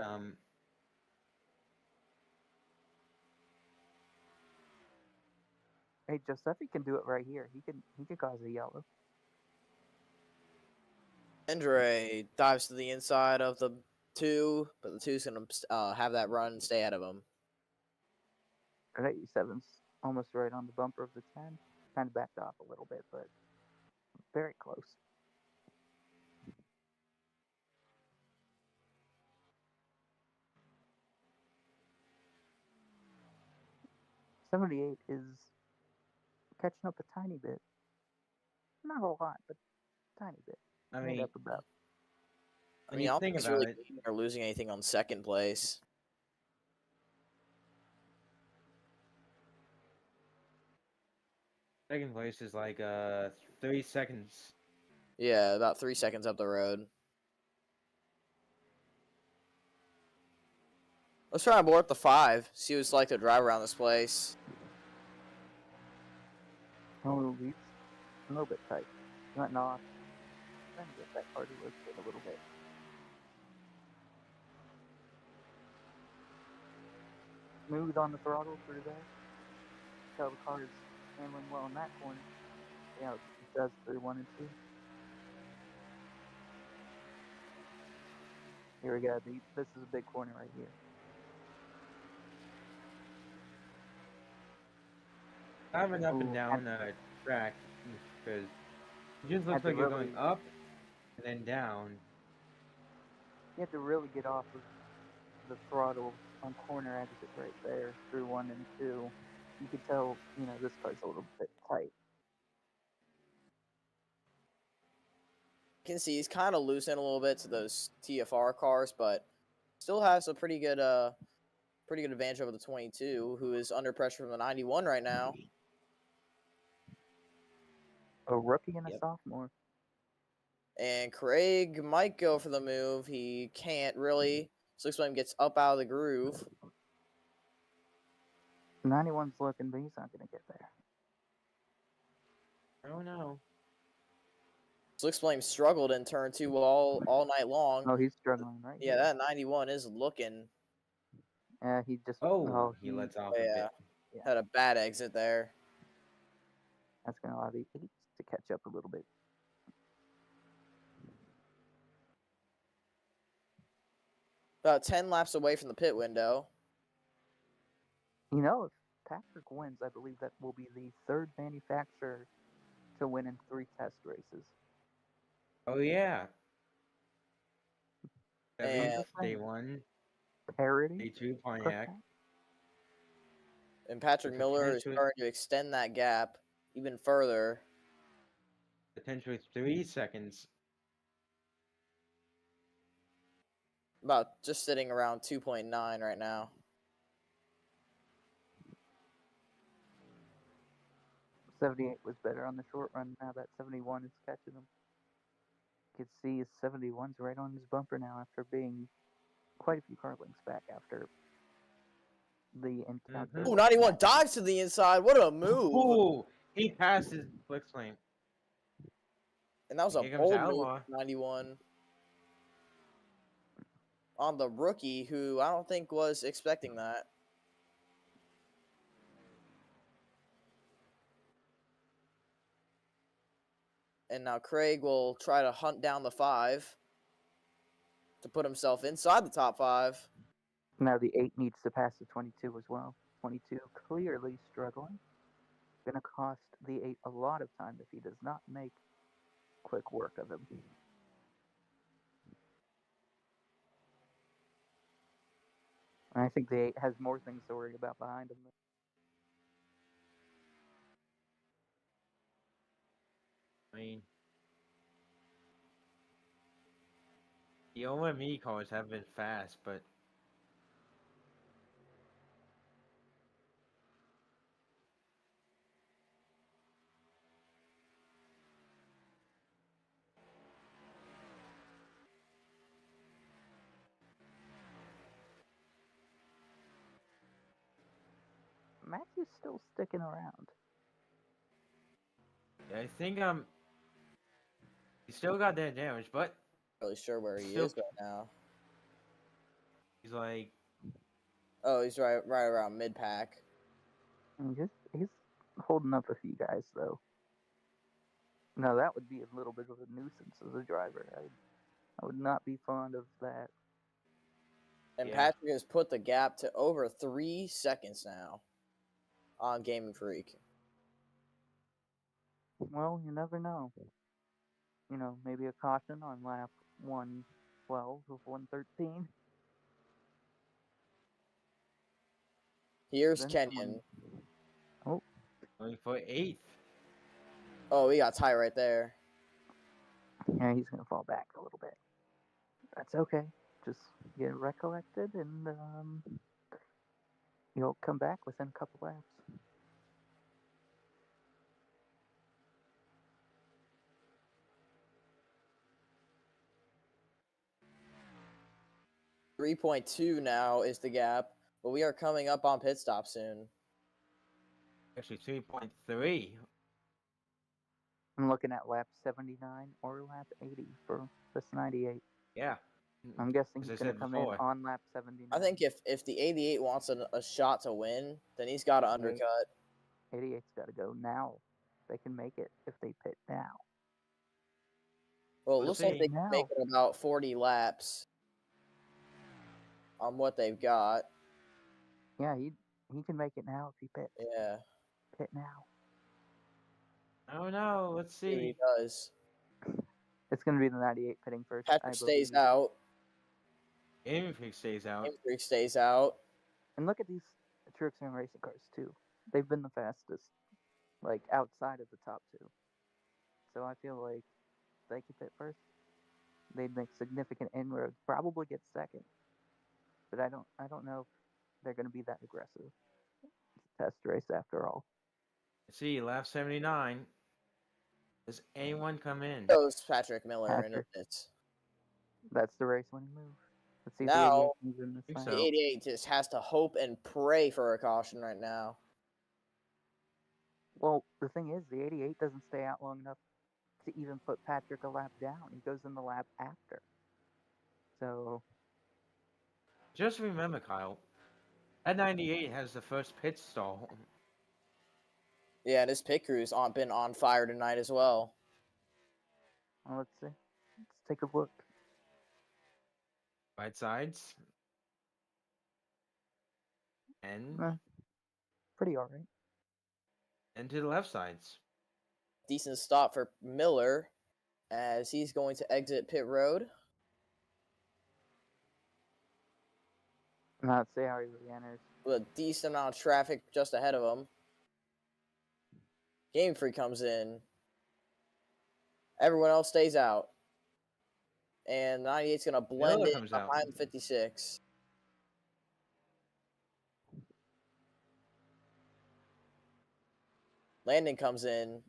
Hey, Giuseppe can do it right here. He can cause a yellow. Andre dives to the inside of the 2, but the 2's going to have that run and stay ahead of him. 87's almost right on the bumper of the 10. Kind of backed off a little bit, but very close. .78 is catching up a tiny bit. Not a lot, but a tiny bit. I Made mean, up about. I when mean, you I don't think think he's about really it, gaining or losing anything on second place. second place is like 3 seconds. Yeah, about 3 seconds up the road. Let's try and board up the 5. See what it's like to drive around this place. Oh, he's a little bit tight. Letting off. Trying to get that car to rotate a little bit. Smooth on the throttle through there. Tell the car is handling well in that corner. Yeah, it does through 1 and 2. Here we go. This is a big corner right here. Driving up and Ooh, down track, because it just looks had to like you're really- going up and then down. You have to really get off of the throttle on corner exit right there through 1 and 2. You can tell, this car's a little bit tight. You can see he's kind of losing a little bit to those TFR cars, but still has a pretty good advantage over the 22, who is under pressure from the 91 right now. A rookie and a Yep. sophomore. And Craig might go for the move. He can't really. Slick Flame gets up out of the groove. 91's looking, but he's not going to get there. Oh no. Slick Flame struggled in turn 2 all night long. Oh, he's struggling right Yeah, here. that 91 is looking. He just. Oh, he lets off a Yeah, bit. had a bad exit there. That's going to allow the 8s to catch up a little bit. About 10 laps away from the pit window. If Patrick wins, I believe that will be the 3rd manufacturer to win in 3 test races. Oh yeah. And- Day 1, Parity. Day 2, for Pontiac. Pat. And Patrick Miller is Potentially- starting to extend that gap even further. Potentially 3 seconds. About just sitting around 2.9 right now. .78 was better on the short run. Now that 71 is catching him. You can see his 71's right on his bumper now after being quite a few car lengths back after the encounter. Ooh, 91 dives to the inside. What a move. Ooh, he passes Flick Flame. And that was a Here comes bold move, Outlaw. 91. On the rookie, who I don't think was expecting that. And now Craig will try to hunt down the 5 to put himself inside the top 5. Now the 8 needs to pass the 22 as well. 22 clearly struggling. Gonna cost the 8 a lot of time if he does not make quick work of him. And I think the 8 has more things to worry about behind him. I mean, the OME cars have been fast, but Matthew's still sticking around. I think he still got that damage, but Not really sure where he Still- is right now. he's like, Oh, he's right around mid pack. And he's holding up a few guys though. No, that would be a little bit of a nuisance as a driver. I would not be fond of that. And Yeah. Patrick has put the gap to over 3 seconds now on Gaming Freak. Well, you never know. You know, maybe a caution on lap 112 of 113. Here's Then Kenyon. someone- going for 8th. Oh, we got tight right there. Yeah, he's gonna fall back a little bit. That's okay. Just get recollected, and you'll come back within a couple laps. .2 now is the gap, but we are coming up on pit stop soon. Actually, 3.3. I'm looking at lap 79 or lap 80 for this 98. Yeah. I'm guessing As he's I gonna said come before. in on lap 79. I think if the 88 wants a shot to win, then he's got to Yeah. undercut. 88's got to go now. They can make it if they pit now. Well, it We'll looks like they see. can make it about 40 laps on what they've got. Yeah, he can make it now if he pits. Yeah, Pit now. Oh no, let's see what he see. does. It's gonna be the 98 pitting first. Patrick I stays believe. out. Gaming Freak stays out. Game Freak stays out. And look at these Truex and racing cars too. They've been the fastest, like outside of the top 2. So I feel like they could pit first. They'd make significant inroads. Probably get second. But I don't know if they're gonna be that aggressive. It's a test race after all. Let's see, lap 79. Does anyone come in? Goes Patrick Miller in Patrick. the pits. That's the race winning move. Let's see if Now, the 88 comes in this think time. so. The 88 just has to hope and pray for a caution right now. Well, the thing is, the 88 doesn't stay out long enough to even put Patrick a lap down. He goes in the lap after. So, Just remember, Kyle, that 98 has the first pit stall. Yeah, and his pit crew's been on fire tonight as well. well, let's see. Let's take a look. Right sides. And Eh, pretty alright. and to the left sides. Decent stop for Miller as he's going to exit pit road. Now let's see how he re-enters. With a decent amount of traffic just ahead of him. Game Freak comes in. Everyone else stays out. And 98's going to blend Miller in comes out. behind 56. Landon comes in.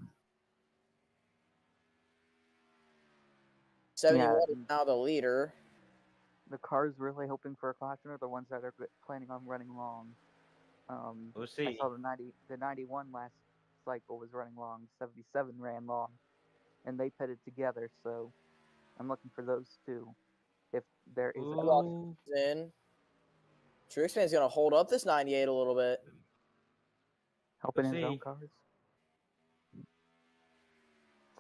71 is now the leader. The cars really hoping for a caution are the ones that are planning on running long. We'll I see. saw the 91 last cycle was running long. 77 ran long. and they pitted together. So I'm looking for those two. If there is a Ooh. In. Trixman's gonna hold up this 98 a little bit. helping We'll his own see. cars.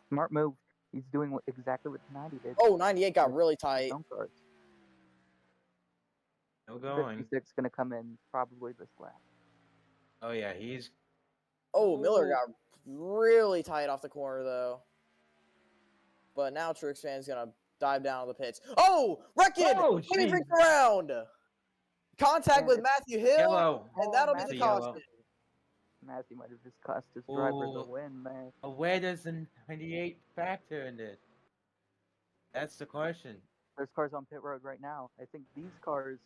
Smart move. He's doing exactly what the 90 did. Oh, 98 got with really his tight. own cars. Still going. 56 going to come in probably this lap. Oh yeah, he's. Oh, Miller Ooh. got really tight off the corner though. But now Trixman's gonna dive down the pits. Oh, Reckon! Oh, He jeez. freaks around. Contact And with it's- Matthew Hill, Yellow. and that'll be Matthew the It's a yellow. caution. Matthew might have just cost his driver the Ooh. win there. Where does the 98 factor in this? That's the question. There's cars on pit road right now. I think these cars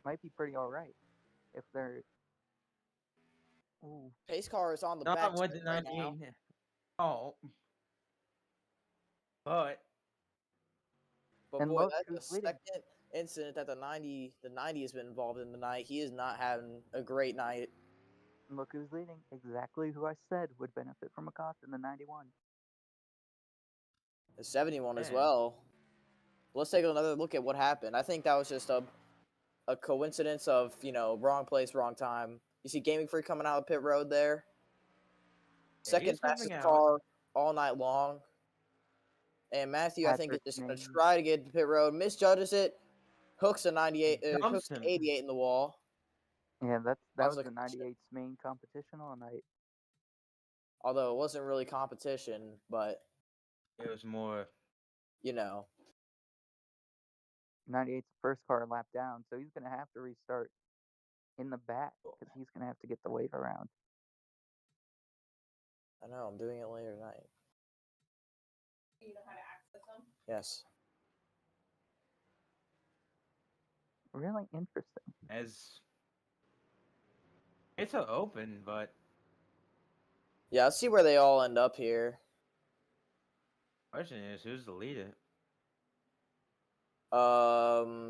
might be pretty all right if they're. Ooh, Pace car is on the Not back with the straight right 98. now. Oh. But But And boy, look that's the who's leading. second incident that the 90 has been involved in tonight. He is not having a great night. And look who's leading. Exactly who I said would benefit from a cost in the 91. The 71 as Man. well. Let's take another look at what happened. I think that was just a coincidence of, wrong place, wrong time. You see Gaming Freak coming out of pit road there. Yeah, Second he's coming fastest out. car all night long. And Matthew, I think, is Patrick just going to Mayne. try to get to pit road. Misjudges it. Hooks a 98, Dumps hooks him. 88 in the wall. Yeah, that was was like- the 98's main competition all night. Although it wasn't really competition, but, It was more. 98's the first car lap down, so he's going to have to restart in the back because he's going to have to get the wave around. I know, I'm doing it later tonight. You know how to access them? Yes. Really interesting. As it's an open, but Yeah, let's see where they all end up here. question is who's the leader?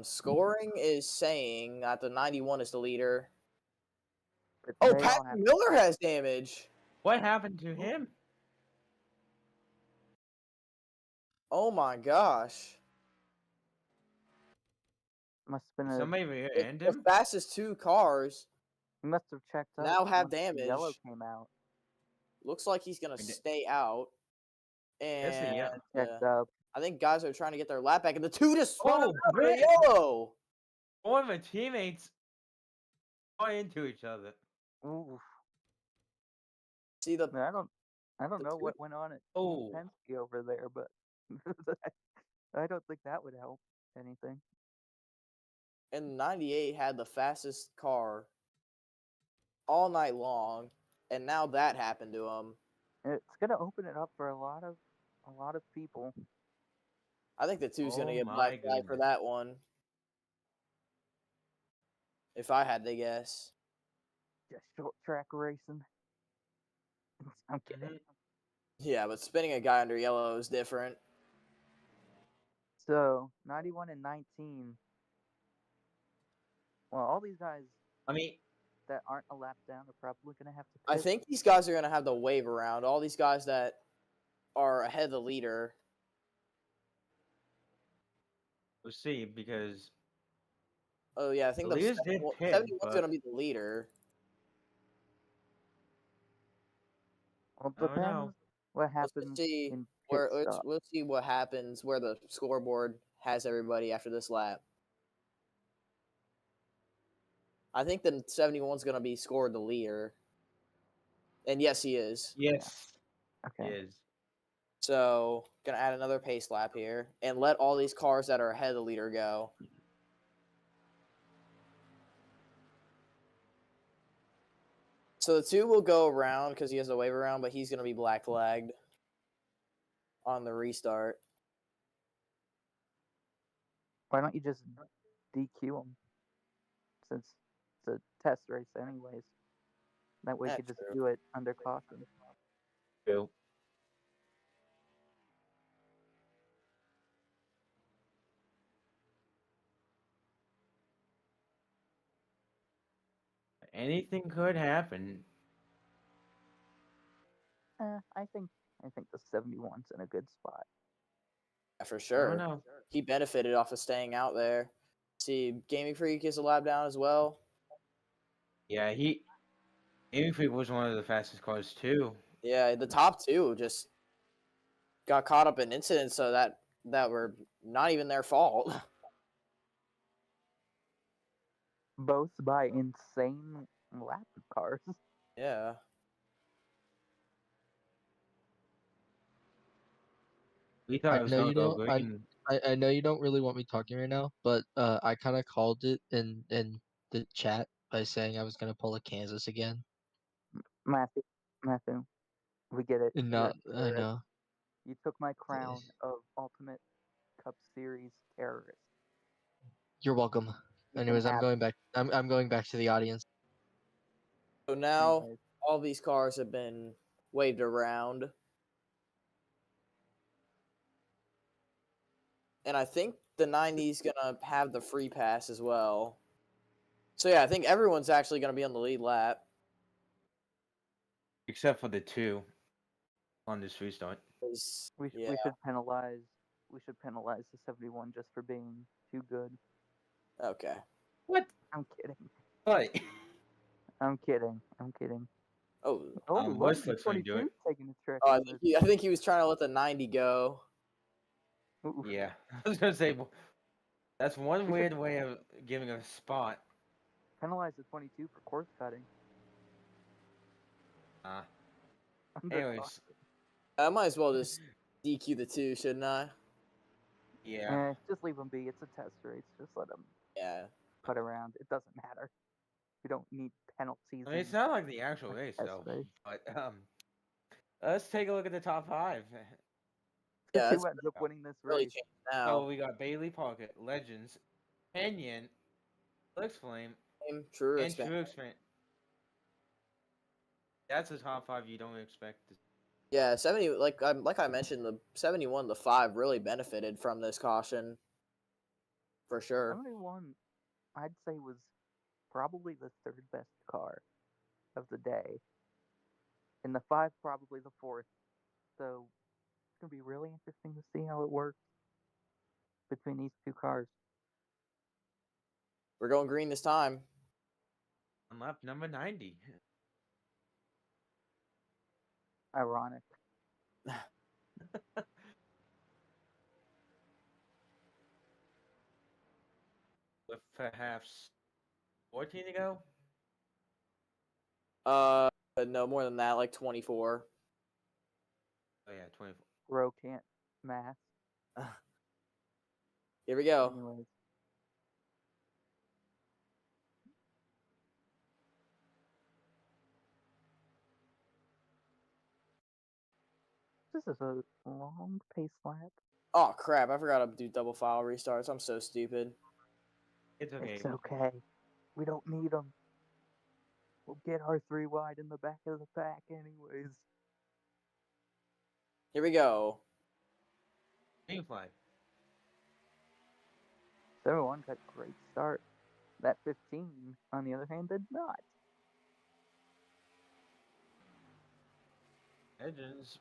Scoring is saying that the 91 is the leader. But Oh, they all Patrick have Miller has damage. What happened to him? Oh my gosh. must have been a. Somebody end The him? fastest two cars He must have checked out. now have once the damage. Yellow came out. Looks like he's gonna stay out. That's a And yellow. Checked up. I think guys are trying to get their lap back, and the two just spun Oh, out for man. yellow. One of my teammates got into each other. Ooh, See the I don't The know two- what went on at Oh. Team Penske over there, but I don't think that would help anything. and 98 had the fastest car all night long, and now that happened to him. It's gonna open it up for a lot of people. I think the two's gonna Oh get my black flag for goodness. that one. If I had to guess. Just short track racing. I'm kidding. Mhm. Yeah, but spinning a guy under yellow is different. So 91 and 19. Well, all these guys I mean, that aren't a lap down are probably gonna have to. I pit. think these guys are gonna have the wave around. All these guys that are ahead of the leader. we'll see because Oh yeah, I think The the leaders did 71 pit, 71's but- gonna be the leader. Well, I don't know. depends what Let's happens just see in where pit stop. let's see what happens where the scoreboard has everybody after this lap. I think the 71's gonna be scored the leader. And yes, he is. Yes, Okay. he is. So gonna add another pace lap here and let all these cars that are ahead of the leader go. So the two will go around because he has a wave around, but he's gonna be black flagged on the restart. Why don't you just DQ them? Since it's a test race, anyways. That way you That's could just true. do it under caution. True. Anything could happen. I think I think the 71's in a good spot. Yeah, for I don't sure. know. He benefited off of staying out there. See, Gaming Freak is a lap down as well. Yeah, Gaming Freak was one of the fastest cars too. Yeah, the top two just got caught up in incidents so that were not even their fault. Both by insane lap cars. Yeah. We thought I it was know gonna you go don't. green. I know you don't really want me talking right now, but I kind of called it in the chat by saying I was gonna pull a Kansas again, Matthew, we get it. and You're a not. I terrorist. know. You took my Eh, crown of Ultimate Cup Series terrorist. You're welcome. You can Anyways, I'm have going back. I'm going back to the audience. So it. now Anyways, all these cars have been waved around. And I think the 90's gonna have the free pass as well. So yeah, I think everyone's actually gonna be on the lead lap. Except for the two on this restart. Yeah. we should penalize the 71 just for being too good. Okay. What? I'm kidding. What? I'm kidding. I'm kidding. Oh, Oh, look, West looks gonna do 22 it. taking a trick I on think this. I think he was trying to let the 90 go. Ooh, Yeah, I was gonna say that's one weird way of giving a spot. penalize the 22 for course cutting. Under Anyways, I might as well just DQ the two, shouldn't I? yeah. just leave them be. It's a test race. Just let them Yeah. cut around. It doesn't matter. We don't need penalties. I mean, it's in not like the actual a race test though. race. But let's take a look at the top five. Yeah, Who it's ends up winning this really race? changed So now. we got Bailey Pocket, Legends, Kenyon, Flex Flame, True and expand. True Expand. That's the top five you don't expect. Yeah, 70 like I mentioned, the 71 the 5 really benefited from this caution for sure. 71, I'd say, was probably the third best car of the day. And the 5, probably the fourth. So it's going to be really interesting to see how it works between these two cars. We're going green this time. On lap number 90. Ironic. With perhaps 14 to go. No more than that, like 24. Oh yeah, 24. Row can't math. Here we go. Anyways. This is a long pace lap. Oh crap! I forgot to do double file restarts. I'm so stupid. It's okay. It's okay. We don't need them. We'll get our 3 wide in the back of the pack anyways. Here we go. Green flag. 71 got a great start. That 15, on the other hand, did not. Legends.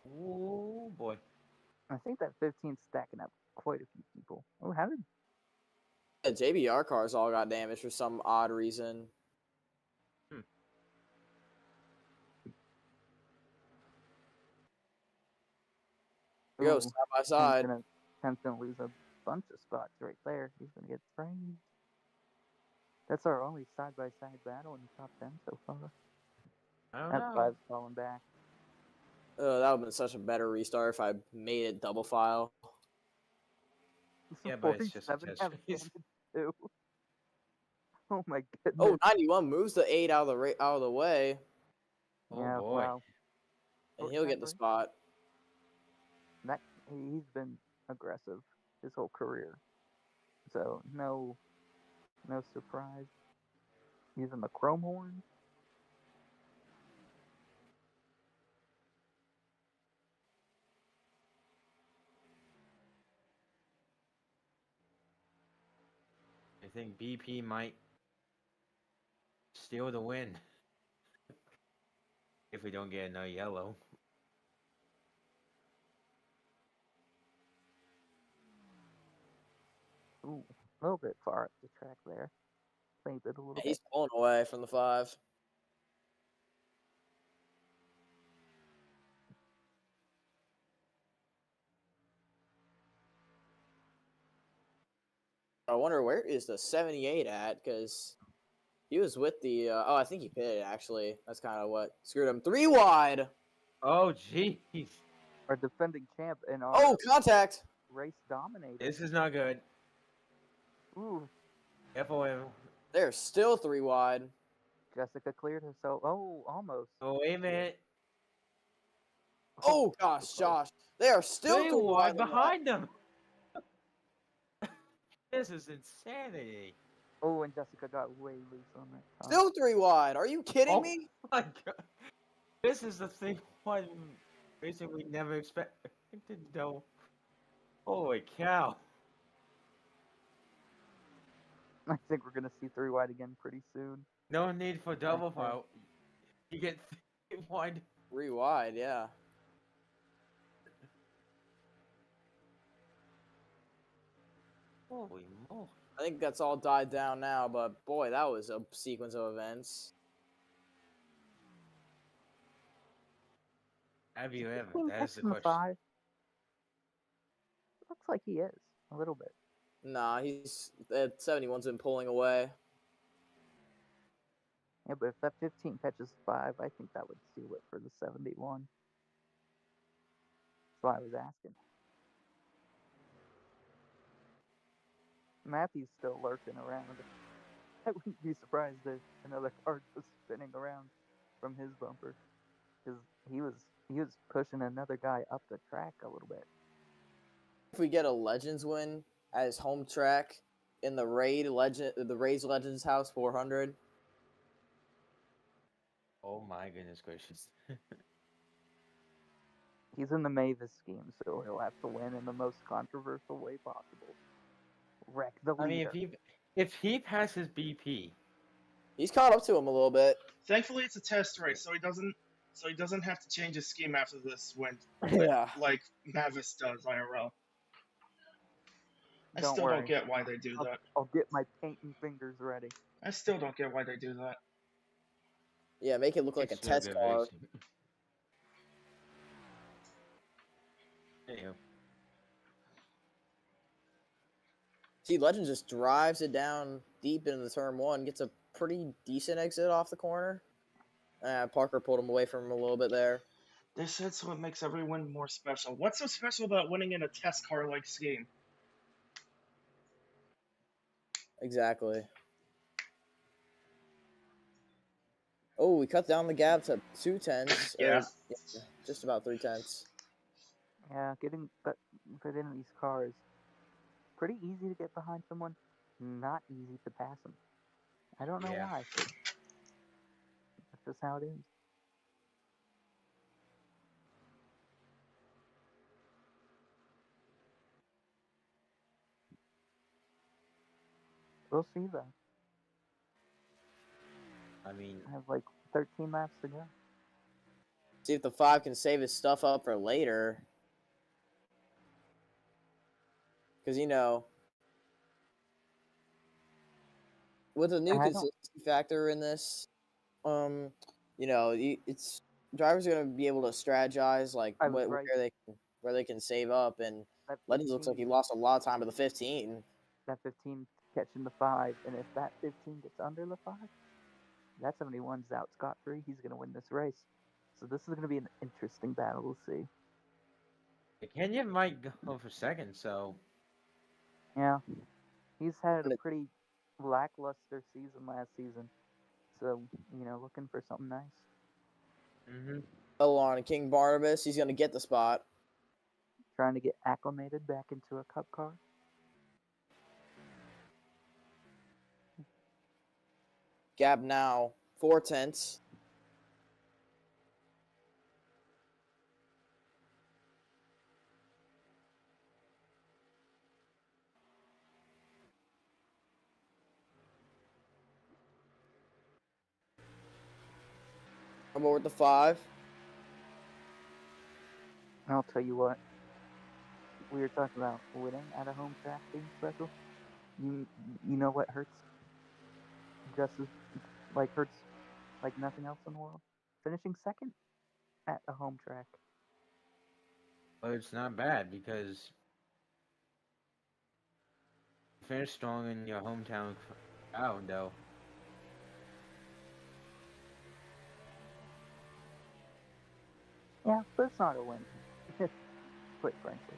Oh boy. I think that 15's stacking up quite a few people. Oh, how did The JBR cars all got damaged for some odd reason. Here we go, Ooh, side by side. Ken's gonna lose a bunch of spots right there. He's gonna get framed. That's our only side-by-side battle in the top 10 so far. I don't That know. 5's falling back. That would have been such a better restart if I made it double file. Yeah, but it's just a 47 test have race. too. Oh my goodness. Oh, 91 moves the 8 out of the way, Oh yeah, boy. wow. and he'll get the spot. That he's been aggressive his whole career. So no surprise. Using the chrome horn. I think BP might steal the win if we don't get another yellow. Ooh, a little bit far up the track there. Played it a little He's bit. pulling away from the 5. I wonder where is the 78 at, because he was with the. Oh, I think he pitted, actually. That's kind of what screwed him. 3 wide. Oh, jeez. Our defending champ and our Oh, contact. race dominator. This is not good. Ooh, FOM. They're still 3 wide. Jessica cleared herself. Oh, almost. Oh, wait a minute. Oh, gosh, close. Josh. They are still 3 Three wide in the lap. behind them. This is insanity. Oh, and Jessica got way loose on that time. Still 3 wide. Are you kidding Oh me? my god. This is the thing one basically never expected though. Holy cow. I think we're gonna see 3 wide again pretty soon. No need for double Back there. file. You get 3 wide. 3 wide, yeah. Holy moly. I think that's all died down now, but boy, that was a sequence of events. Have you ever? Team That's the catching the question. 5. Looks like he is a little bit. Nah, he's at 71's been pulling away. Yeah, but if that 15 catches 5, I think that would seal it for the 71. That's why I was asking. Matthew's still lurking around. I wouldn't be surprised if another car was spinning around from his bumper, because he was pushing another guy up the track a little bit. If we get a Legends win at his home track in the Rays Legends House 400, Oh my goodness gracious. He's in the Mavis scheme, so he'll have to win in the most controversial way possible. Wreck the leader. I mean, if he passes BP, he's caught up to him a little bit. Thankfully, it's a test race, so he doesn't have to change his scheme after this win, Yeah. like Mavis does IRL. I Don't still worry. don't get why they do that. I'll get my painting fingers ready. I still don't get why they do that. Yeah, make it look like a it's test good car. racing. Anywho. See, Legend just drives it down deep into the turn 1, gets a pretty decent exit off the corner. Parker pulled him away from him a little bit there. They said so it makes every win more special. What's so special about winning in a test car like scheme? Exactly. Oh, we cut down the gap to 2 tenths. Yeah. Just about 3 tenths. Yeah, getting put in these cars, pretty easy to get behind someone, not easy to pass them. I don't know Yeah. why. That's just how it is. We'll see though. I mean, I have like 13 laps to go. See if the 5 can save his stuff up for later. Because, with a new consistency factor in this, it's drivers are going to be able to strategize like where they can save up, and Legends looks like he lost a lot of time to the 15. That 15 catching the 5, and if that 15 gets under the 5, that 71's out scot-free. He's going to win this race. So this is going to be an interesting battle. We'll see. Kenya might go for second, so Yeah, he's had a pretty lackluster season last season. So, looking for something nice. On King Barnabas, he's going to get the spot. Trying to get acclimated back into a cup car. Gap now 4 tenths. I'm over with the 5. I'll tell you what. We were talking about winning at a home track being special. You you know what hurts just as hurts like nothing else in the world? Finishing second at a home track. But it's not bad because you finish strong in your hometown crowd, though. Yeah, but it's not a win. Quite frankly.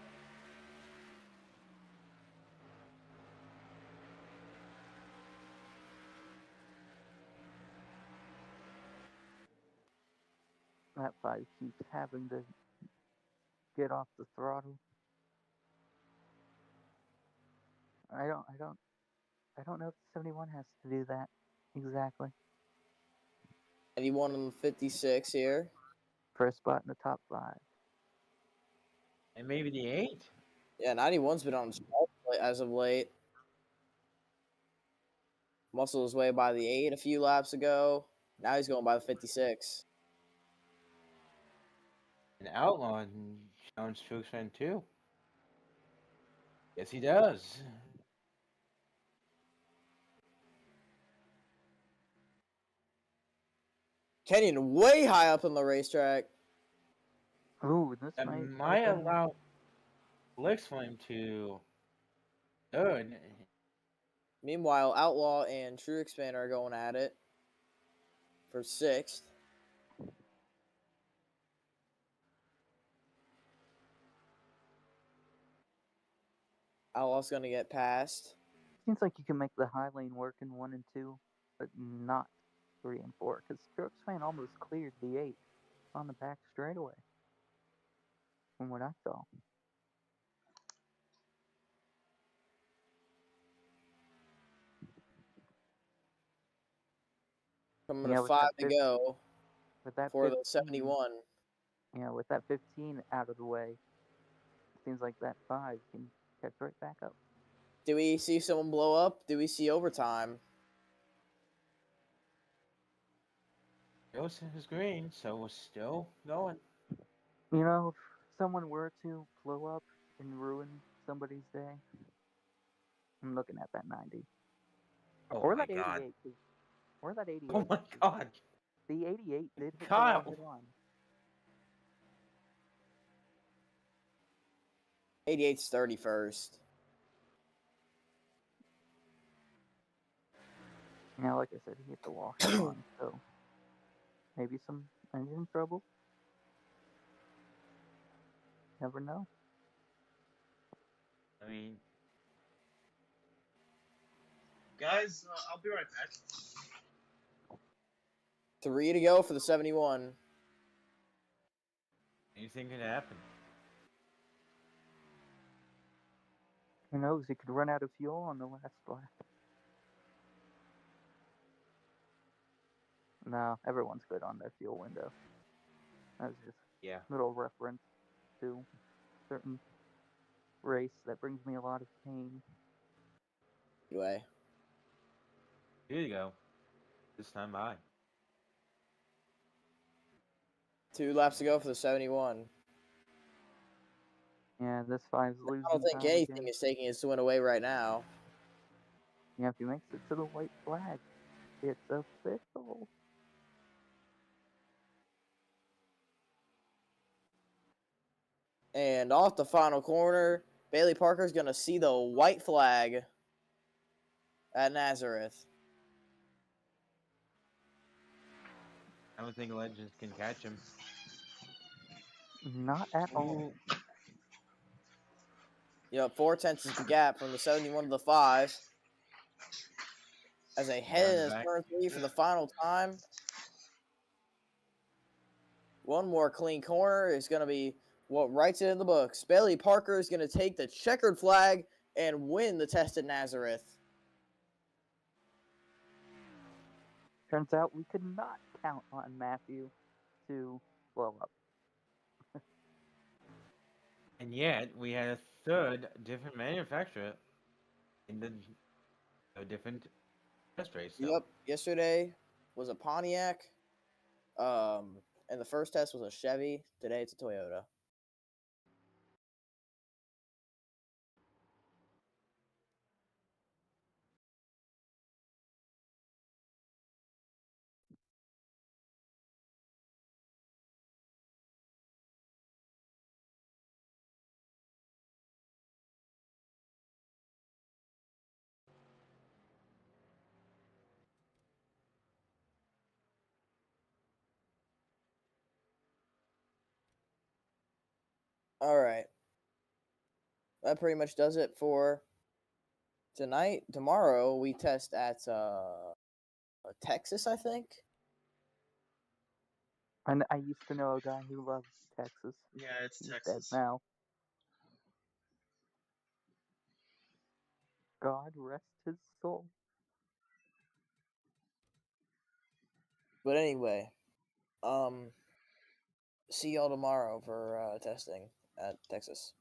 That 5 keeps having to get off the throttle. I don't know if the 71 has to do that exactly. 91 on the 56 here. First spot in the top 5. And maybe the 8. Yeah, 91's been on as of late. Muscle his way by the 8 a few laps ago. Now he's going by the 56. An outlaw challenge to expand too. Yes, he does. Kenyon way high up on the racetrack. Ooh, this That might might open. allow Flex Flame to good. Meanwhile, Outlaw and True Expander are going at it for 6th. Outlaw's going to get passed. Seems like you can make the high lane work in 1 and 2, but not 3 and 4, because Strokes fan almost cleared the 8 on the back straightaway, from what I saw. Coming Yeah, to with 5 that to go with that for the 15, 71. yeah, with that 15 out of the way, seems like that 5 can catch right back up. Do we see someone blow up? Do we see overtime? Goes is green, so we're still going. You know, if someone were to blow up and ruin somebody's day, I'm looking at that 90. Oh Or my that god. 88. Or that 88. Oh my god. The 88 did hit the Kyle. wall head on. 88's 31st. Now, like I said, he hit the wall head on, so maybe some engine trouble. Never know. I mean, Guys, I'll be right back. 3 to go for the 71. anything could happen. Who knows? He could run out of fuel on the last lap. No, everyone's good on their fuel window. That was just Yeah. a little reference to a certain race that brings me a lot of pain. Anyway. Here you go. This time by. 2 laps to go for the 71. Yeah, this 5's losing I don't think time anything again. is taking his win away right now. Yeah, if he makes it to the white flag, it's official. And off the final corner, Bailey Parker's going to see the white flag at Nazareth. I don't think Legends can catch him. Not at all. Yep, 4/10 is the gap from the 71 to the 5. As they head in turn 3 for the final time. One more clean corner is going to be what writes it in the books. Bailey Parker is going to take the checkered flag and win the test at Nazareth. Turns out we could not count on Matthew to blow up. And yet, we had a third different manufacturer in a different test race. So. Yep, yesterday was a Pontiac. And the first test was a Chevy. Today it's a Toyota. All right. That pretty much does it for tonight. Tomorrow we test at Texas, I think. And I used to know a guy who loved Texas. Yeah, it's He's dead Texas. now. God rest his soul. But anyway, see y'all tomorrow for testing at Texas.